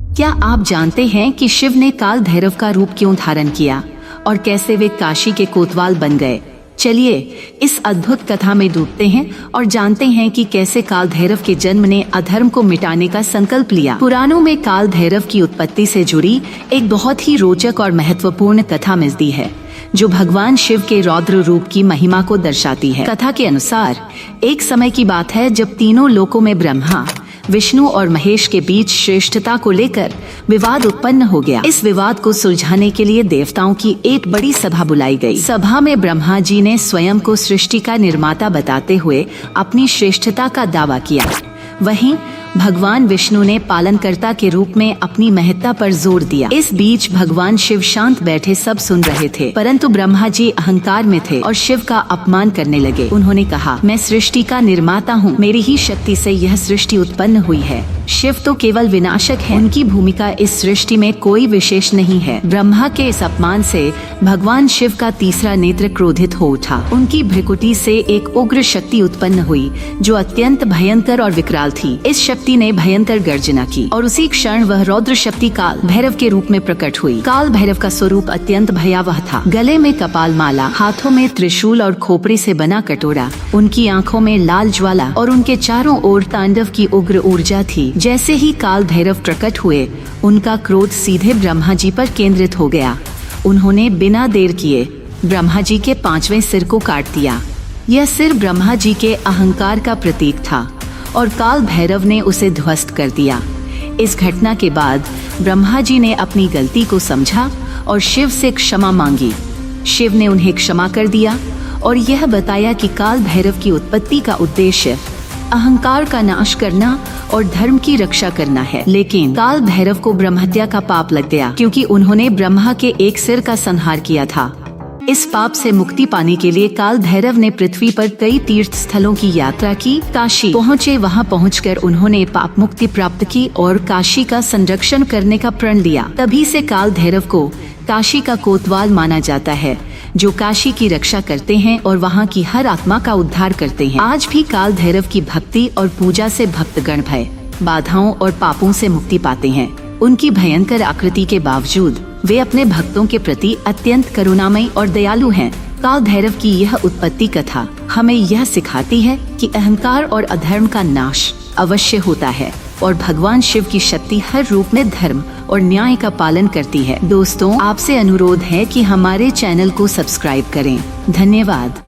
क्या आप जानते हैं कि शिव ने काल भैरव का रूप क्यों धारण किया और कैसे वे काशी के कोतवाल बन गए? चलिए इस अद्भुत कथा में डूबते हैं और जानते हैं कि कैसे काल भैरव के जन्म ने अधर्म को मिटाने का संकल्प लिया। पुराणों में काल भैरव की उत्पत्ति से जुड़ी एक बहुत ही रोचक और महत्वपूर्ण कथा मिलती है, जो भगवान शिव के रौद्र रूप की महिमा को दर्शाती है। कथा के अनुसार एक समय की बात है जब तीनों लोकों में ब्रह्मा, विष्णु और महेश के बीच श्रेष्ठता को लेकर विवाद उत्पन्न हो गया। इस विवाद को सुलझाने के लिए देवताओं की एक बड़ी सभा बुलाई गई। सभा में ब्रह्मा जी ने स्वयं को सृष्टि का निर्माता बताते हुए अपनी श्रेष्ठता का दावा किया। वहीं भगवान विष्णु ने पालनकर्ता के रूप में अपनी महत्ता पर जोर दिया। इस बीच भगवान शिव शांत बैठे सब सुन रहे थे, परंतु ब्रह्मा जी अहंकार में थे और शिव का अपमान करने लगे। उन्होंने कहा, मैं सृष्टि का निर्माता हूँ, मेरी ही शक्ति से यह सृष्टि उत्पन्न हुई है। शिव तो केवल विनाशक है, उनकी भूमिका इस सृष्टि में कोई विशेष नहीं है। ब्रह्मा के इस अपमान से भगवान शिव का तीसरा नेत्र क्रोधित हो उठा। उनकी भ्रिकुटी से एक उग्र शक्ति उत्पन्न हुई जो अत्यंत भयंकर और विकराल थी। इस शक्ति ने भयंकर गर्जना की और उसी क्षण वह रौद्र शक्ति काल भैरव के रूप में प्रकट हुई। काल भैरव का स्वरूप अत्यंत भयावह था। गले में कपाल माला, हाथों में त्रिशूल और खोपड़ी से बना कटोरा, उनकी आंखों में लाल ज्वाला और उनके चारों ओर तांडव की उग्र ऊर्जा थी। जैसे ही काल भैरव प्रकट हुए, उनका क्रोध सीधे ब्रह्मा जी पर केंद्रित हो गया। उन्होंने बिना देर किए ब्रह्मा जी के 5वें सिर को काट दिया। यह सिर ब्रह्मा जी के अहंकार का प्रतीक था और काल भैरव ने उसे ध्वस्त कर दिया। इस घटना के बाद ब्रह्मा जी ने अपनी गलती को समझा और शिव से क्षमा मांगी। शिव ने उन्हें क्षमा कर दिया और यह बताया कि काल भैरव की उत्पत्ति का उद्देश्य अहंकार का नाश करना और धर्म की रक्षा करना है। लेकिन काल भैरव को ब्रह्महत्या का पाप लग गया, क्योंकि उन्होंने ब्रह्मा के एक सिर का संहार किया था। इस पाप से मुक्ति पाने के लिए काल भैरव ने पृथ्वी पर कई तीर्थ स्थलों की यात्रा की। काशी पहुँचे, वहाँ पहुंचकर उन्होंने पाप मुक्ति प्राप्त की और काशी का संरक्षण करने का प्रण लिया। तभी से काल भैरव को काशी का कोतवाल माना जाता है, जो काशी की रक्षा करते हैं और वहाँ की हर आत्मा का उद्धार करते हैं। आज भी काल भैरव की भक्ति और पूजा से भक्तगण भय, बाधाओं और पापों से मुक्ति पाते हैं। उनकी भयंकर आकृति के बावजूद वे अपने भक्तों के प्रति अत्यंत करुणामयी और दयालु हैं। काल भैरव की यह उत्पत्ति कथा हमें यह सिखाती है कि अहंकार और अधर्म का नाश अवश्य होता है और भगवान शिव की शक्ति हर रूप में धर्म और न्याय का पालन करती है। दोस्तों, आपसे अनुरोध है कि हमारे चैनल को सब्सक्राइब करें। धन्यवाद।